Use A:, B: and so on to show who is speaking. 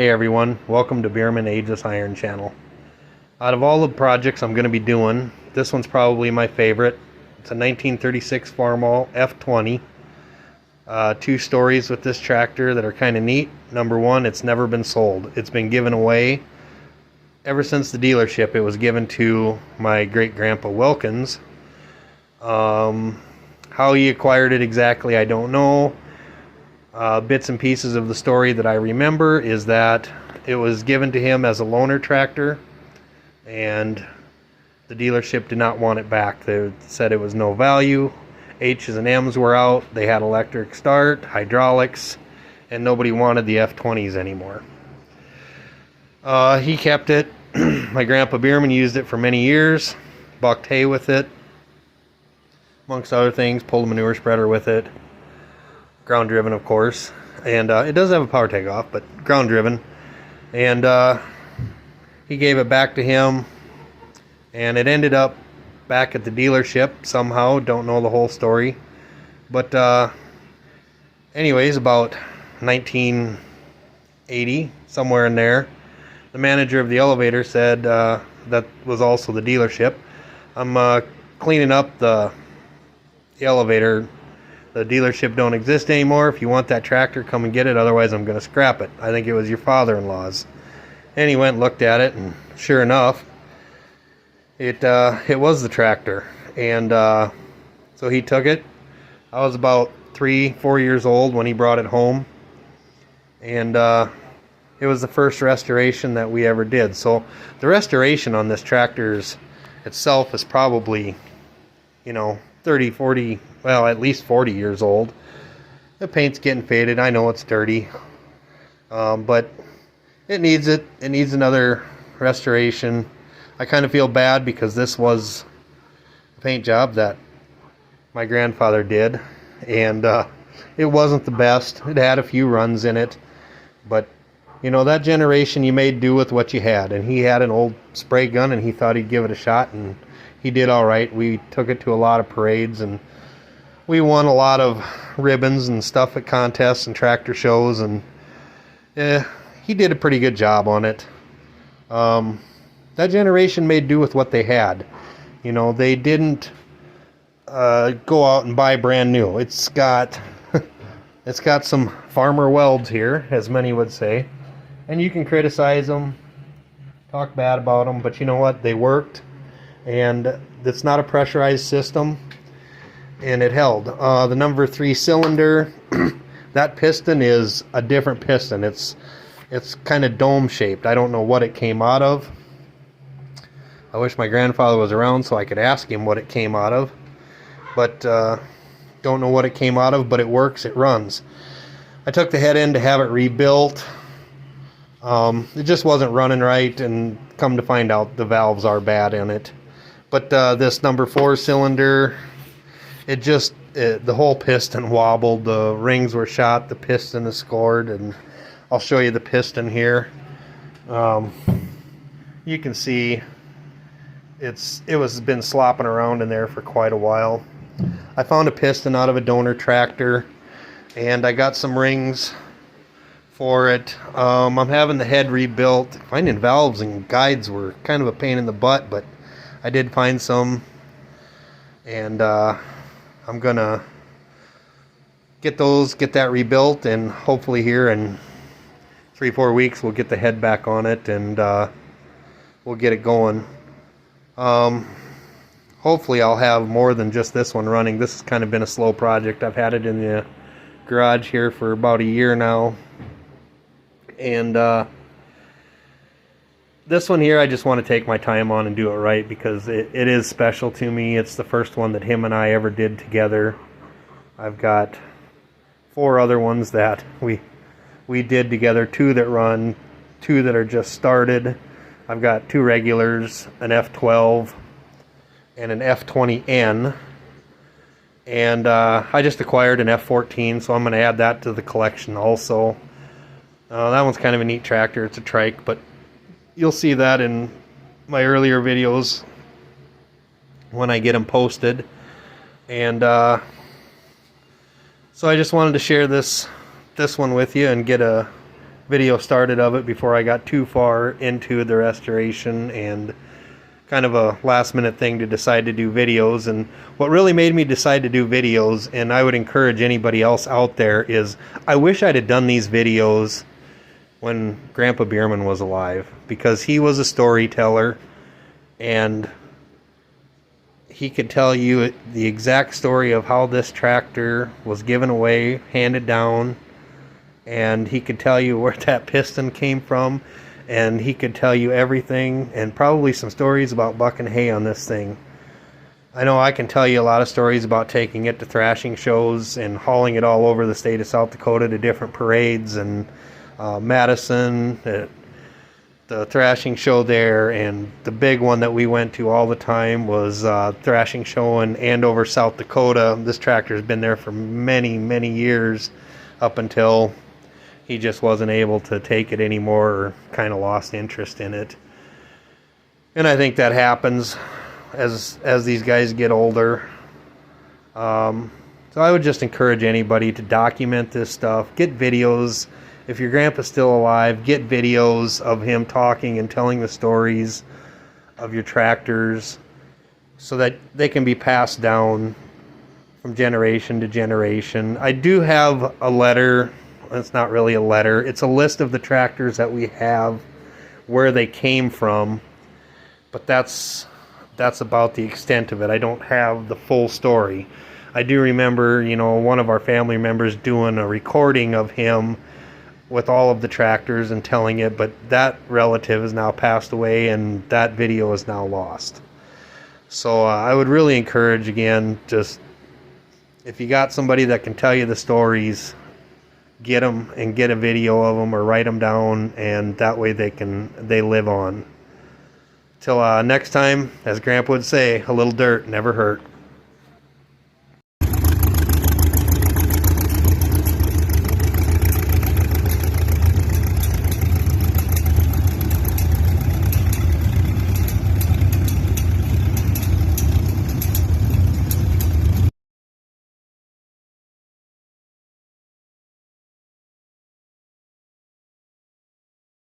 A: Hey everyone, welcome to Bierman Ageless Iron channel. Out of all the projects I'm going to be doing, this one's probably my favorite. It's a 1936 Farmall F-20. Two stories with this tractor that are kind of neat. Number one, it's never been sold. It's been given away ever since the dealership. It was given to my great-grandpa Wilkins. How he acquired it exactly, I don't know. Bits and pieces of the story that I remember is that it was given to him as a loaner tractor, and the dealership did not want it back. They said it was no value. H's and M's were out. They had electric start, hydraulics, and nobody wanted the F-20s anymore. He kept it. My grandpa Bierman used it for many years, bucked hay with it, amongst other things, pulled a manure spreader with it. Ground driven, of course, and it does have a power takeoff, but ground driven. And he gave it back to him, and it ended up back at the dealership somehow. Don't know the whole story, but anyways, about 1980, somewhere in there, the manager of the elevator said, that was also the dealership, I'm cleaning up the elevator. The dealership don't exist anymore. If you want that tractor, come and get it. Otherwise, I'm going to scrap it. I think it was your father-in-law's. And he went and looked at it, and sure enough, it was the tractor. And so he took it. I was about 3-4 years old when he brought it home. And it was the first restoration that we ever did. So the restoration on this tractor itself is probably, 30, 40, well, at least 40 years old. The paint's getting faded. I know it's dirty, but it needs it. It needs another restoration. I kind of feel bad because this was a paint job that my grandfather did, and it wasn't the best. It had a few runs in it, but that generation, you made do with what you had, and he had an old spray gun, and he thought he'd give it a shot, and he did all right. We took it to a lot of parades, and we won a lot of ribbons and stuff at contests and tractor shows, and he did a pretty good job on it. That generation made do with what they had. They didn't go out and buy brand new. It's got some farmer welds here, as many would say, and you can criticize them, talk bad about them, but you know what? They worked. And it's not a pressurized system, and it held. The number 3 cylinder, that piston is a different piston. It's kind of dome shaped. I don't know what it came out of. I wish my grandfather was around so I could ask him what it came out of, but don't know what it came out of, but it works, it runs. I took the head in to have it rebuilt. It just wasn't running right, and come to find out the valves are bad in it. But this number 4 cylinder, the whole piston wobbled. The rings were shot. The piston is scored, and I'll show you the piston here. You can see it was been slopping around in there for quite a while. I found a piston out of a donor tractor, and I got some rings for it. I'm having the head rebuilt. Finding valves and guides were kind of a pain in the butt, but I did find some, and I'm gonna get that rebuilt, and hopefully here in 3-4 weeks we'll get the head back on it, and we'll get it going. Hopefully I'll have more than just this one running. This has kind of been a slow project. I've had it in the garage here for about a year now, and this one here I just want to take my time on and do it right, because it is special to me. It's the first one that him and I ever did together. I've got 4 other ones that we did together, 2 that run, 2 that are just started. I've got 2 regulars, an F-12 and an F-20N, and I just acquired an F-14, so I'm going to add that to the collection also. That one's kind of a neat tractor. It's a trike, but you'll see that in my earlier videos when I get them posted. And so I just wanted to share this one with you and get a video started of it before I got too far into the restoration, and kind of a last minute thing to decide to do videos. And what really made me decide to do videos, and I would encourage anybody else out there, is I wish I'd have done these videos when Grandpa Bierman was alive, because he was a storyteller and he could tell you the exact story of how this tractor was given away, handed down, and he could tell you where that piston came from, and he could tell you everything, and probably some stories about bucking hay on this thing. I know I can tell you a lot of stories about taking it to thrashing shows and hauling it all over the state of South Dakota to different parades, and Madison, the thrashing show there, and the big one that we went to all the time was thrashing show in Andover, South Dakota. This tractor's been there for many, many years, up until he just wasn't able to take it anymore, or kind of lost interest in it. And I think that happens as these guys get older. So I would just encourage anybody to document this stuff. Get videos. If your grandpa's still alive, get videos of him talking and telling the stories of your tractors, so that they can be passed down from generation to generation. I do have a letter. It's not really a letter. It's a list of the tractors that we have, where they came from, but that's about the extent of it. I don't have the full story. I do remember, one of our family members doing a recording of him with all of the tractors and telling it, but that relative has now passed away, and that video is now lost. So I would really encourage, again, just if you got somebody that can tell you the stories, get them and get a video of them, or write them down, and that way they live on. Till next time, as Grandpa would say, a little dirt never hurt.